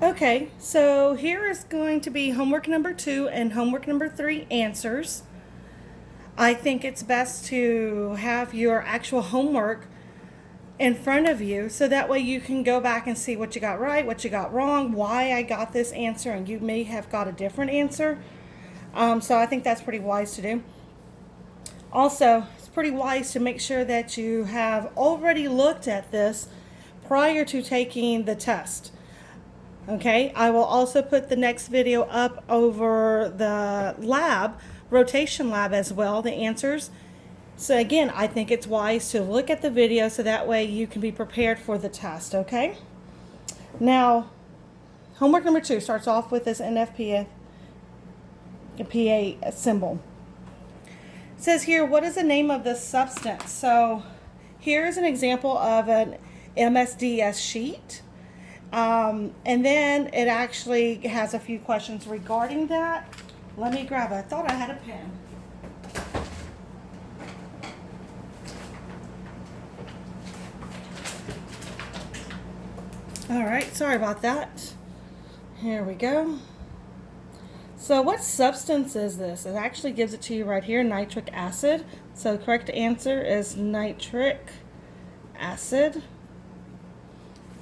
Okay, so here is going to be homework number 2 and homework number 3 answers. I think it's best to have your actual homework in front of you so that way you can go back and see what you got right, what you got wrong, why I got this answer, and you may have got a different answer. So I think that's pretty wise to do. Also, it's pretty wise to make sure that you have already looked at this prior to taking the test. Okay, I will also put the next video up over the lab, rotation lab as well, the answers. So again, I think it's wise to look at the video so that way you can be prepared for the test, okay? Now, homework number 2 starts off with this NFPA symbol. It says here, what is the name of this substance? So here is an example of an MSDS sheet. And then it actually has a few questions regarding that. Let me grab it. I thought I had a pen. All right, sorry about that. Here we go. So what substance is this? It actually gives it to you right here, nitric acid. So the correct answer is nitric acid.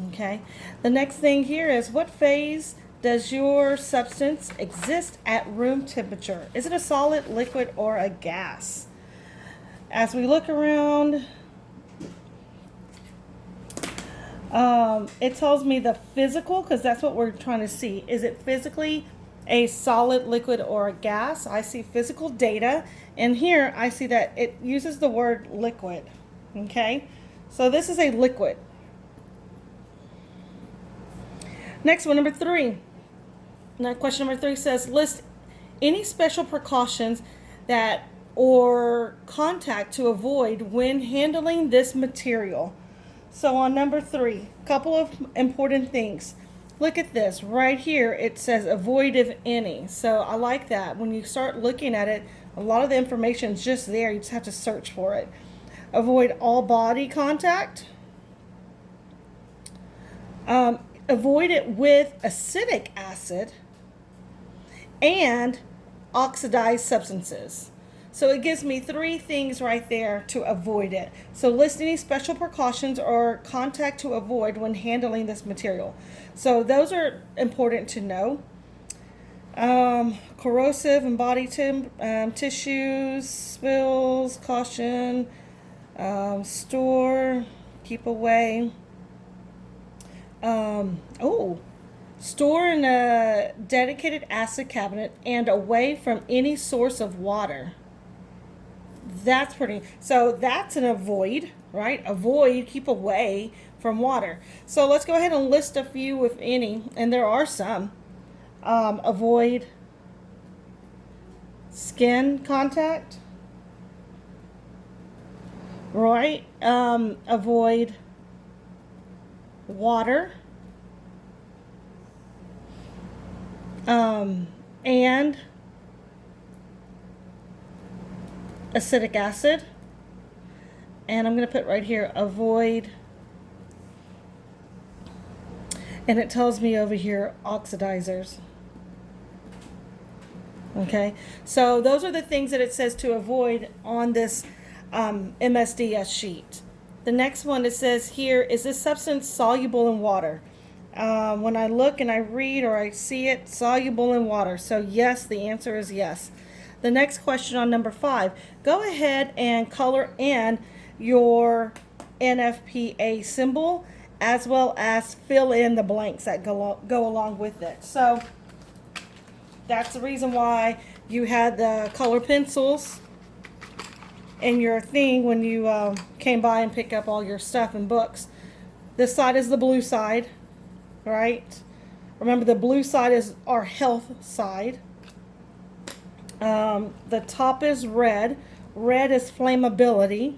Okay, the next thing here is what phase does your substance exist at room temperature? Is it a solid, liquid, or a gas? As we look around, it tells me the physical, because that's what we're trying to see. Is it physically a solid, liquid, or a gas? I see physical data, and here I see that it uses the word liquid. Okay, so this is a liquid. Next one, number 3. Now, question number 3 says, list any special precautions that or contact to avoid when handling this material. So on number 3, a couple of important things. Look at this right here. It says avoid if any. So I like that. When you start looking at it, a lot of the information is just there. You just have to search for it. Avoid all body contact. Avoid it with acidic acid and oxidized substances. So it gives me 3 things right there to avoid it. So list any special precautions or contact to avoid when handling this material. So those are important to know. Corrosive and body tissues, spills, caution, store, keep away. Store in a dedicated acid cabinet and away from any source of water. That's pretty, so that's an avoid, right? Avoid, keep away from water. So let's go ahead and list a few, if any, and there are some. Avoid skin contact, right? Avoid water, and acidic acid. And I'm going to put right here, avoid, and it tells me over here, oxidizers. Okay, so those are the things that it says to avoid on this MSDS sheet. The next one, it says here, is this substance soluble in water? When I look and I read or I see it, soluble in water. So yes, the answer is yes. The next question on number 5, go ahead and color in your NFPA symbol as well as fill in the blanks that go along with it. So that's the reason why you had the color pencils in your thing when you came by and picked up all your stuff and books. This side is the blue side, right? Remember, the blue side is our health side. The top is red. Red is flammability.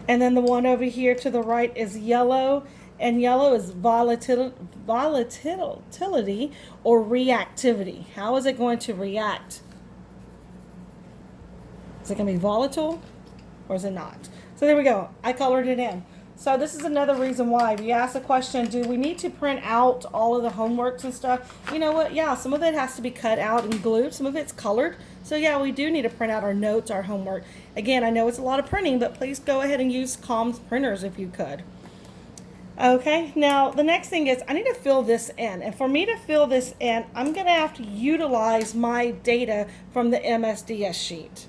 And then the one over here to the right is yellow. And yellow is volatility or reactivity. How is it going to react? Is it going to be volatile or is it not? So there we go. I colored it in. So this is another reason why, if you ask the question, do we need to print out all of the homeworks and stuff? You know what? Yeah, some of it has to be cut out and glued. Some of it's colored. So yeah, we do need to print out our notes, our homework. Again, I know it's a lot of printing, but please go ahead and use Com's printers if you could. Okay, now the next thing is I need to fill this in. And for me to fill this in, I'm going to have to utilize my data from the MSDS sheet.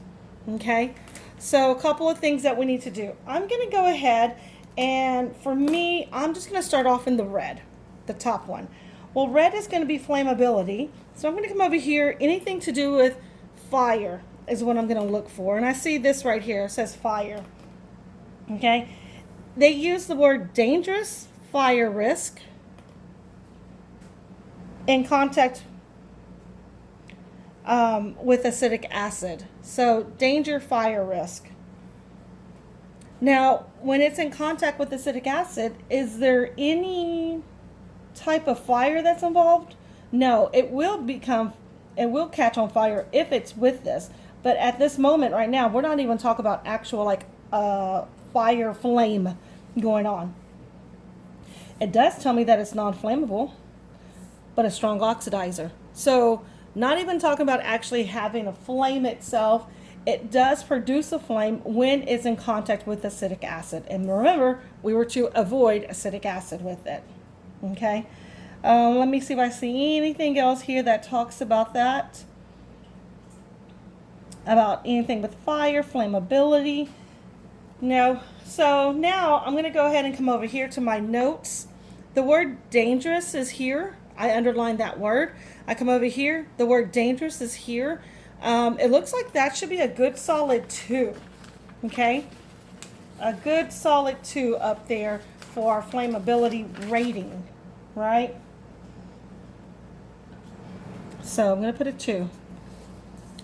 Okay, so a couple of things that we need to do. I'm going to go ahead and for me, I'm just going to start off in the red, the top one. Well, red is going to be flammability. So I'm going to come over here. Anything to do with fire is what I'm going to look for. And I see this right here. It says fire. Okay. They use the word dangerous, fire risk, in contact with acetic acid. So danger, fire risk. Now, when it's in contact with acetic acid, is there any type of fire that's involved? No, it will catch on fire if it's with this. But at this moment right now, we're not even talking about actual like fire flame going on. It does tell me that it's non-flammable, but a strong oxidizer. So not even talking about actually having a flame itself. It does produce a flame when it's in contact with acetic acid. And remember, we were to avoid acetic acid with it. Okay. Let me see if I see anything else here that talks about that. About anything with fire, flammability. No. So now I'm going to go ahead and come over here to my notes. The word dangerous is here. I underlined that word. I come over here. The word dangerous is here. It looks like that should be a good solid 2. Okay. A good solid 2 up there for our flammability rating. Right. So I'm going to put a 2.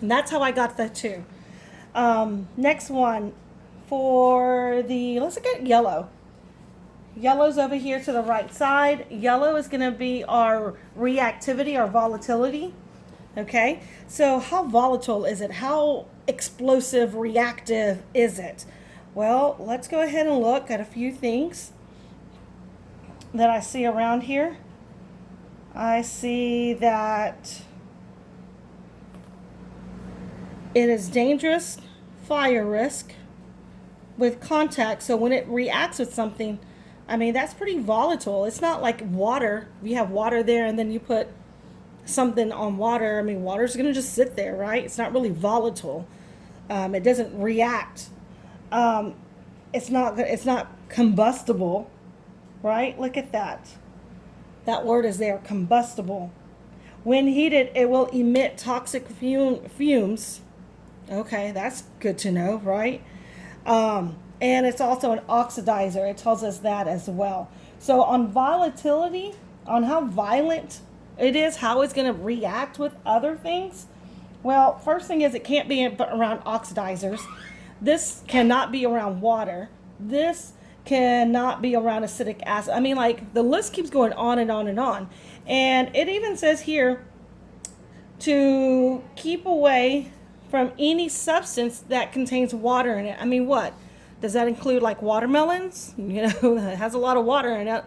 And that's how I got the 2. Next one for the, let's look at yellow. Yellow's over here to the right side. Yellow is going to be our reactivity, our volatility. Okay, so how volatile is it? How explosive, reactive is it? Well, let's go ahead and look at a few things that I see around here. I see that it is dangerous, fire risk with contact. So when it reacts with something, I mean, that's pretty volatile. It's not like water. You have water there and then you put something on water. I mean, water's going to just sit there, right? It's not really volatile. It doesn't react. It's not combustible, right? Look at that. That word is there, combustible. When heated, it will emit toxic fumes. Okay, that's good to know, right? And it's also an oxidizer. It tells us that as well. So on volatility, on how violent it is, how it's going to react with other things. Well, first thing is it can't be around oxidizers. This cannot be around water. This cannot be around acetic acid. I mean, like, the list keeps going on and on and on. And it even says here to keep away from any substance that contains water in it. I mean, what? Does that include like watermelons? You know, it has a lot of water in it.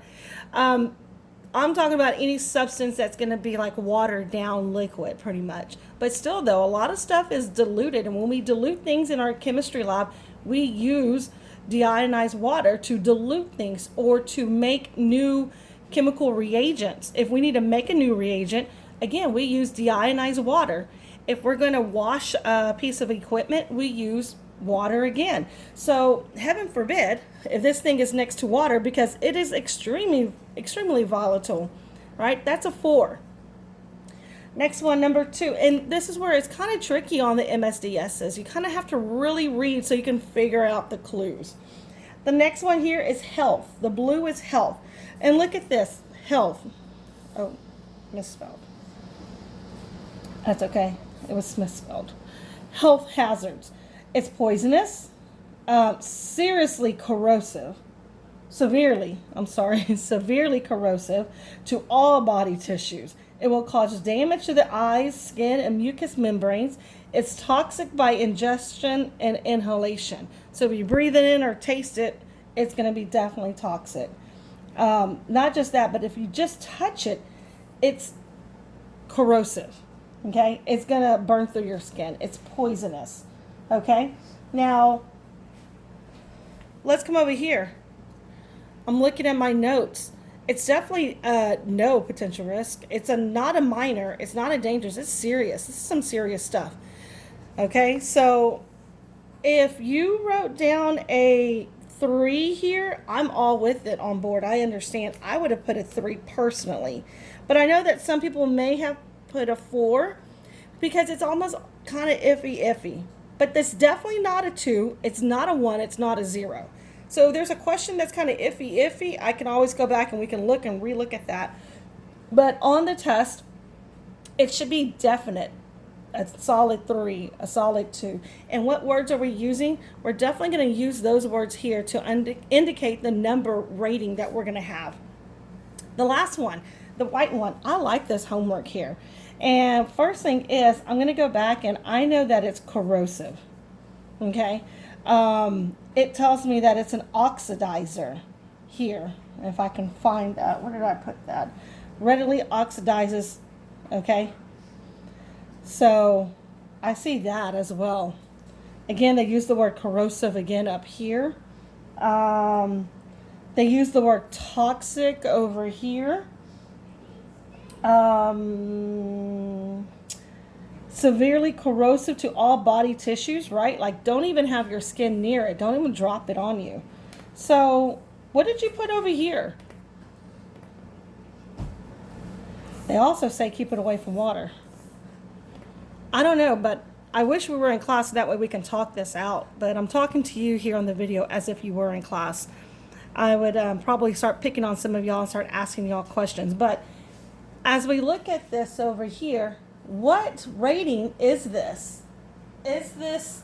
I'm talking about any substance that's going to be like watered down liquid pretty much. But still though, a lot of stuff is diluted. And when we dilute things in our chemistry lab, we use deionized water to dilute things or to make new chemical reagents. If we need to make a new reagent, again, we use deionized water. If we're going to wash a piece of equipment, we use water again. So heaven forbid if this thing is next to water, because it is extremely volatile, right? That's a 4. Next one, number 2, and this is where it's kind of tricky on the MSDSs. You kind of have to really read so you can figure out the clues. The next one here is health. The blue is health. And look at this, health. Oh, misspelled. That's okay. It was misspelled. Health hazards. It's poisonous, severely corrosive to all body tissues. It will cause damage to the eyes, skin, and mucous membranes. It's toxic by ingestion and inhalation. So if you breathe it in or taste it, it's going to be definitely toxic. Not just that, but if you just touch it, it's corrosive. Okay, it's going to burn through your skin. It's poisonous. Okay, now let's come over here. I'm looking at my notes. It's definitely no potential risk. It's not a minor. It's not a dangerous. It's serious. This is some serious stuff. Okay, so if you wrote down a 3 here, I'm all with it on board. I understand. I would have put a 3 personally. But I know that some people may have put a 4 because it's almost kind of iffy. But that's definitely not a 2. It's not a 1. It's not a 0. So there's a question that's kind of iffy. I can always go back and we can look and relook at that. But on the test, it should be definite. A solid 3, a solid 2. And what words are we using? We're definitely going to use those words here to indicate the number rating that we're going to have. The last one, the white one, I like this homework here. And first thing is, I'm going to go back and I know that it's corrosive. Okay? It tells me that it's an oxidizer here. If I can find that. Where did I put that? Readily oxidizes. Okay? So I see that as well. Again, they use the word corrosive again up here. They use the word toxic over here. Severely corrosive to all body tissues, right? Like don't even have your skin near it. Don't even drop it on you. So what did you put over here? They also say keep it away from water. I don't know, but I wish we were in class. That way we can talk this out. But I'm talking to you here on the video as if you were in class. I would probably start picking on some of y'all and start asking y'all questions. But as we look at this over here, what rating is this? Is this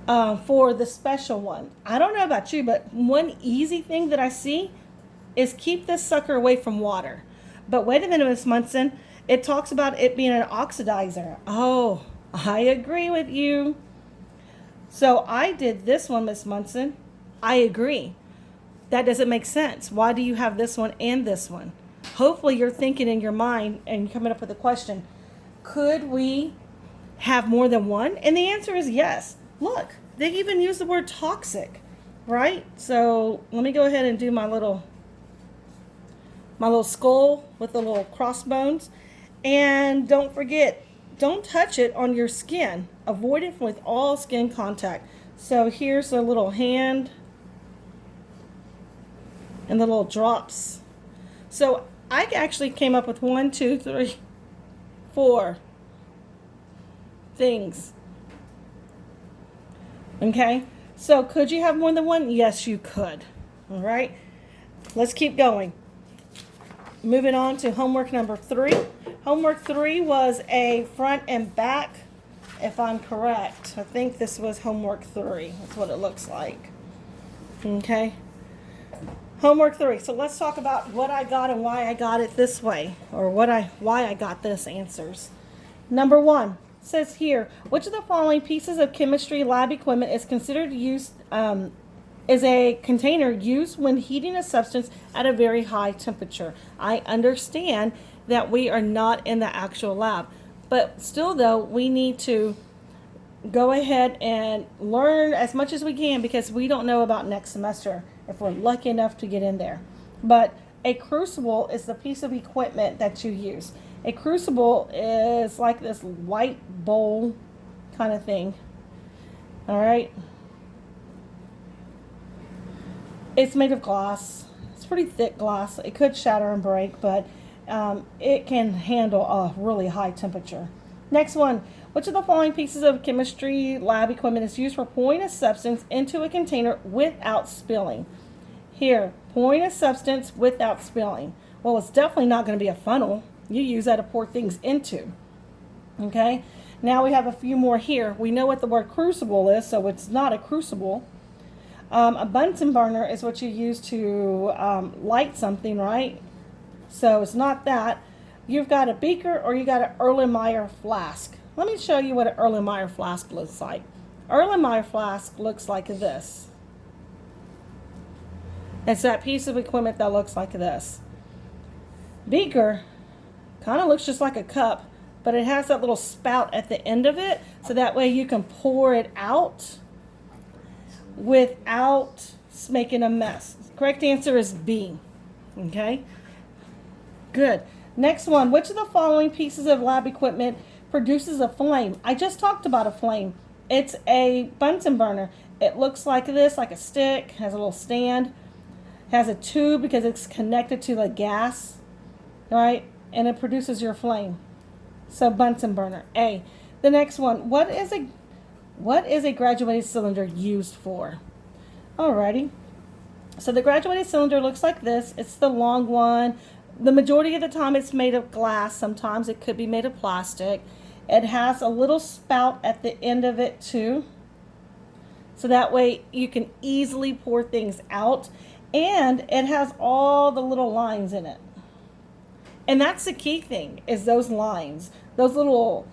for the special one? I don't know about you, but one easy thing that I see is keep this sucker away from water. But wait a minute, Miss Munson. It talks about it being an oxidizer. Oh, I agree with you. So I did this one, Miss Munson. I agree. That doesn't make sense. Why do you have this one and this one? Hopefully you're thinking in your mind and coming up with a question. Could we have more than one? And the answer is yes. Look, they even use the word toxic, right? So let me go ahead and do my little skull with the little crossbones. And don't forget, don't touch it on your skin. Avoid it with all skin contact. So here's a little hand and the little drops. So I actually came up with 1, 2, 3, 4 things. Okay, so could you have more than one? Yes, you could. All right, let's keep going. Moving on to homework number 3. Homework 3 was a front and back, if I'm correct. I think this was homework 3. That's what it looks like. Okay. Homework 3. So let's talk about what I got and why I got it this way, or why I got this answers. Number 1 says here, which of the following pieces of chemistry lab equipment is considered used is a container used when heating a substance at a very high temperature? I understand that we are not in the actual lab, but still though, we need to go ahead and learn as much as we can because we don't know about next semester if we're lucky enough to get in there. But a crucible is the piece of equipment that you use. A crucible is like this white bowl kind of thing. All right. It's made of glass. It's pretty thick glass. It could shatter and break, but it can handle a really high temperature. Next one. Which of the following pieces of chemistry lab equipment is used for pouring a substance into a container without spilling? Here, pouring a substance without spilling. Well, it's definitely not going to be a funnel. You use that to pour things into. Okay. Now we have a few more here. We know what the word crucible is, so it's not a crucible. A Bunsen burner is what you use to light something, right? So it's not that. You've got a beaker or you got an Erlenmeyer flask. Let me show you what an Erlenmeyer flask looks like. Erlenmeyer flask looks like this. It's that piece of equipment that looks like this. Beaker kind of looks just like a cup, but it has that little spout at the end of it, so that way you can pour it out without making a mess. The correct answer is B. Okay? Good. Next one. Which of the following pieces of lab equipment produces a flame? I just talked about a flame. It's a Bunsen burner. It looks like this, like a stick, has a little stand, has a tube because it's connected to the gas, right? And it produces your flame. So Bunsen burner, A. The next one. What is a graduated cylinder used for? Alrighty. So the graduated cylinder looks like this. It's the long one. The majority of the time it's made of glass. Sometimes it could be made of plastic. It has a little spout at the end of it too. So that way you can easily pour things out. And it has all the little lines in it. And that's the key thing, is those lines. Those little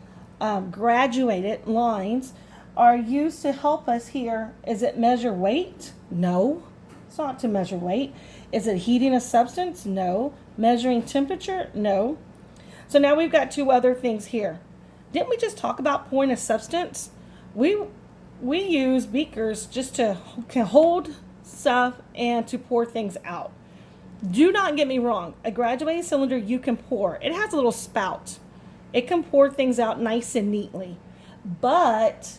graduated lines are used to help us here. Is it measure weight? No, it's not to measure weight. Is it heating a substance? No. Measuring temperature? No. So now we've got two other things here. Didn't we just talk about pouring a substance? We use beakers just to hold stuff and to pour things out. Do not get me wrong. A graduated cylinder you can pour. It has a little spout. It can pour things out nice and neatly. But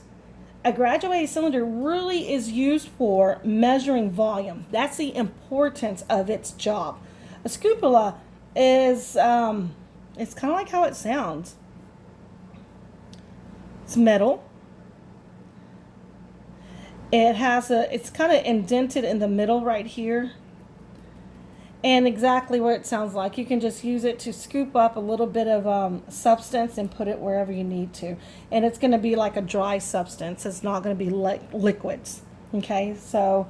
a graduated cylinder really is used for measuring volume. That's the importance of its job. A scoopula is, it's kind of like how it sounds. It's metal. It's kind of indented in the middle right here. And exactly what it sounds like. You can just use it to scoop up a little bit of substance and put it wherever you need to. And it's going to be like a dry substance. It's not going to be liquids. Okay, so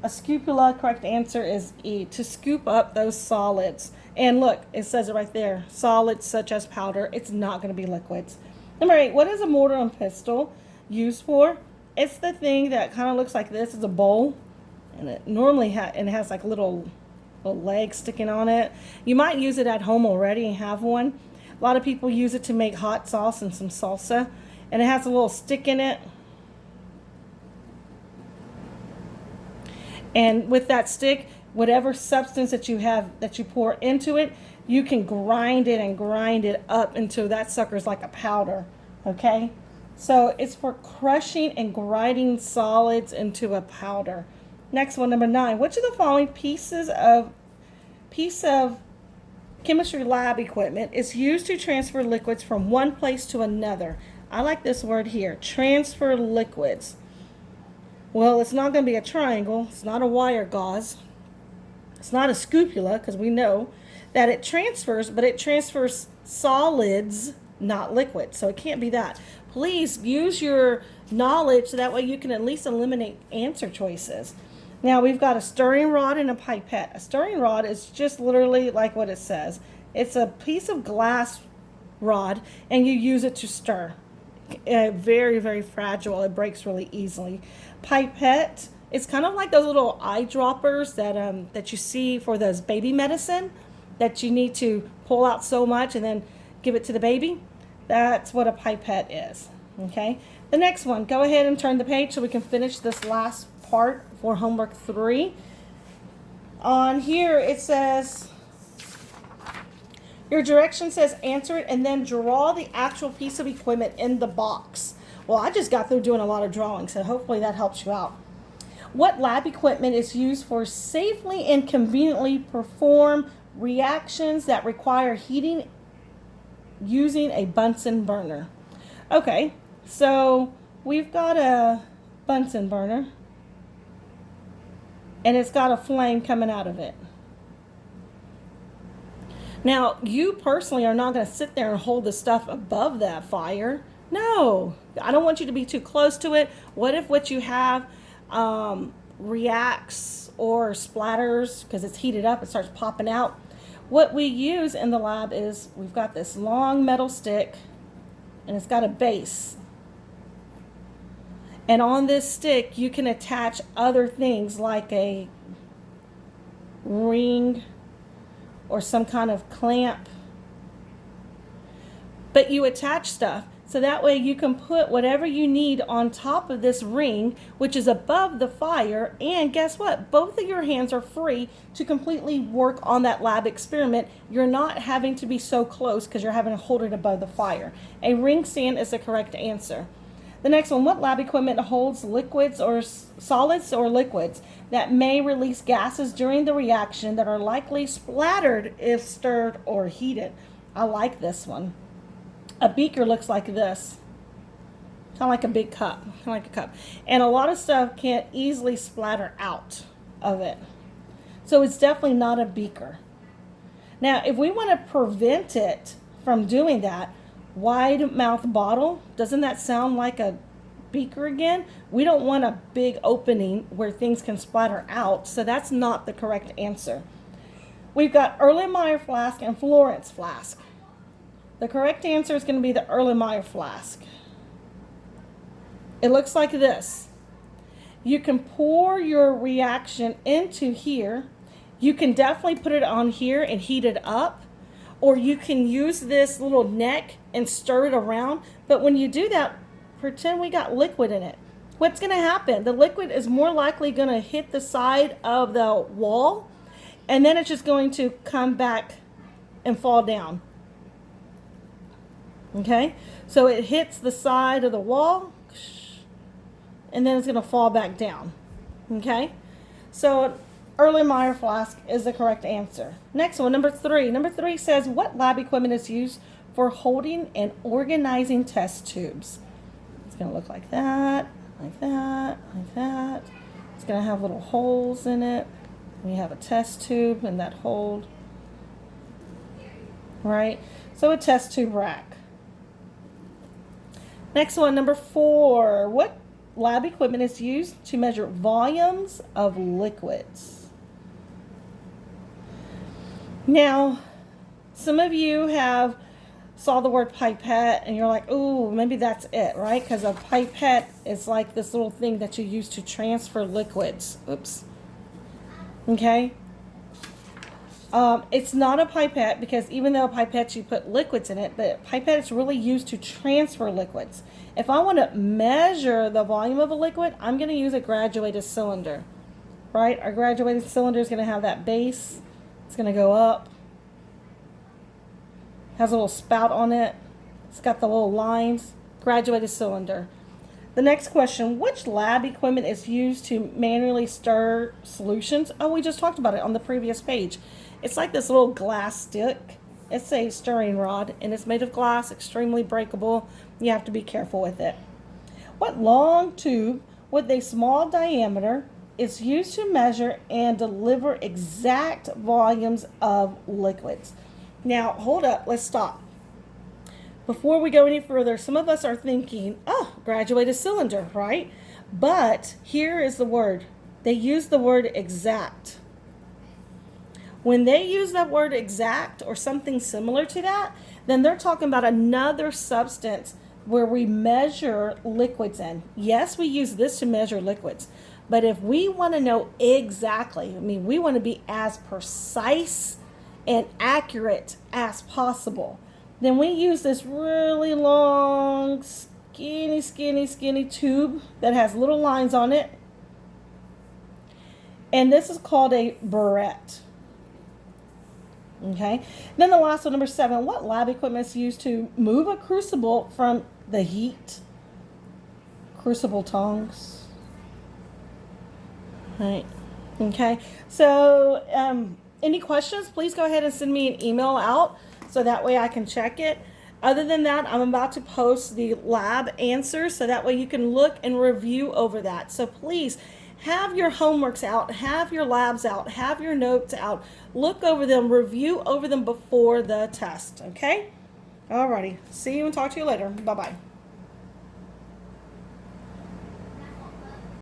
a scoopula, correct answer is E, to scoop up those solids. And look, it says it right there. Solids such as powder. It's not going to be liquids. Number 8, what is a mortar and pestle used for? It's the thing that kind of looks like this. It's a bowl. And it normally has like little legs sticking on it. You might use it at home already and have one. A lot of people use it to make hot sauce and some salsa, and it has a little stick in it. And with that stick, whatever substance that you have that you pour into it, you can grind it and grind it up until that sucker's like a powder. Okay, so it's for crushing and grinding solids into a powder. Next one, number 9. Which of the following piece of chemistry lab equipment is used to transfer liquids from one place to another? I like this word here, transfer liquids. Well, it's not going to be a triangle. It's not a wire gauze. It's not a scoopula, because we know that it transfers, but it transfers solids, not liquids. So it can't be that. Please use your knowledge so that way you can at least eliminate answer choices. Now we've got a stirring rod and a pipette. A stirring rod is just literally like what it says. It's a piece of glass rod and you use it to stir. Very, very fragile. It breaks really easily. Pipette, it's kind of like those little eyedroppers that you see for those baby medicine that you need to pull out so much and then give it to the baby. That's what a pipette is. Okay. The next one, go ahead and turn the page so we can finish this last part for homework 3. On here it says, your direction says answer it and then draw the actual piece of equipment in the box. Well, I just got through doing a lot of drawing, so hopefully that helps you out. What lab equipment is used for safely and conveniently perform reactions that require heating using a Bunsen burner? Okay, so we've got a Bunsen burner. And it's got a flame coming out of it. Now, you personally are not going to sit there and hold the stuff above that fire. No, I don't want you to be too close to it. What if what you have reacts or splatters because it's heated up, it starts popping out? What we use in the lab is we've got this long metal stick and it's got a base. And on this stick, you can attach other things like a ring or some kind of clamp. But you attach stuff. So that way you can put whatever you need on top of this ring, which is above the fire. And guess what? Both of your hands are free to completely work on that lab experiment. You're not having to be so close because you're having to hold it above the fire. A ring stand is the correct answer. The next one, what lab equipment holds liquids or solids or liquids that may release gases during the reaction that are likely splattered if stirred or heated? I like this one. A beaker looks like this, kind of like a big cup, kind of like a cup. And a lot of stuff can't easily splatter out of it. So it's definitely not a beaker. Now, if we want to prevent it from doing that, wide mouth bottle, doesn't that sound like a beaker again? We don't want a big opening where things can splatter out, so that's not the correct answer. We've got Erlenmeyer flask and Florence flask. The correct answer is going to be the Erlenmeyer flask. It looks like this. You can pour your reaction into here. You can definitely put it on here and heat it up. Or you can use this little neck and stir it around. But when you do that, pretend we got liquid in it. What's going to happen? The liquid is more likely going to hit the side of the wall. And then it's just going to come back and fall down. Okay, so it hits the side of the wall, and then it's going to fall back down. Okay, so Erlenmeyer flask is the correct answer. Next one, number 3. Number 3 says, what lab equipment is used for holding and organizing test tubes? It's going to look like that, like that, like that. It's going to have little holes in it. We have a test tube and that hold, right? So a test tube rack. Next one, number 4. What lab equipment is used to measure volumes of liquids? Now, some of you have saw the word pipette and you're like, ooh, maybe that's it, right? Because a pipette is like this little thing that you use to transfer liquids. Oops. Okay. It's not a pipette because even though pipettes you put liquids in it, but pipette is really used to transfer liquids. If I want to measure the volume of a liquid, I'm going to use a graduated cylinder, right? Our graduated cylinder is going to have that base. It's going to go up. Has a little spout on it. It's got the little lines. Graduated cylinder. The next question, which lab equipment is used to manually stir solutions? Oh, we just talked about it on the previous page. It's like this little glass stick. It's a stirring rod, and it's made of glass, extremely breakable. You have to be careful with it. What long tube with a small diameter is used to measure and deliver exact volumes of liquids? Now, hold up. Let's stop. Before we go any further, some of us are thinking, oh, graduated cylinder, right? But here is the word. They use the word exact. When they use that word exact or something similar to that, then they're talking about another substance where we measure liquids in. Yes, we use this to measure liquids. But if we want to know exactly, we want to be as precise and accurate as possible, then we use this really long, skinny tube that has little lines on it. And this is called a burette. Okay. Then the last one, number 7. What lab equipment is used to move a crucible from the heat? Crucible tongs. Right. Okay. So, any questions? Please go ahead and send me an email out so that way I can check it. Other than that, I'm about to post the lab answers so that way you can look and review over that. So please have your homeworks out, have your labs out, have your notes out, look over them, review over them before the test, okay? Alrighty, see you and talk to you later. Bye-bye.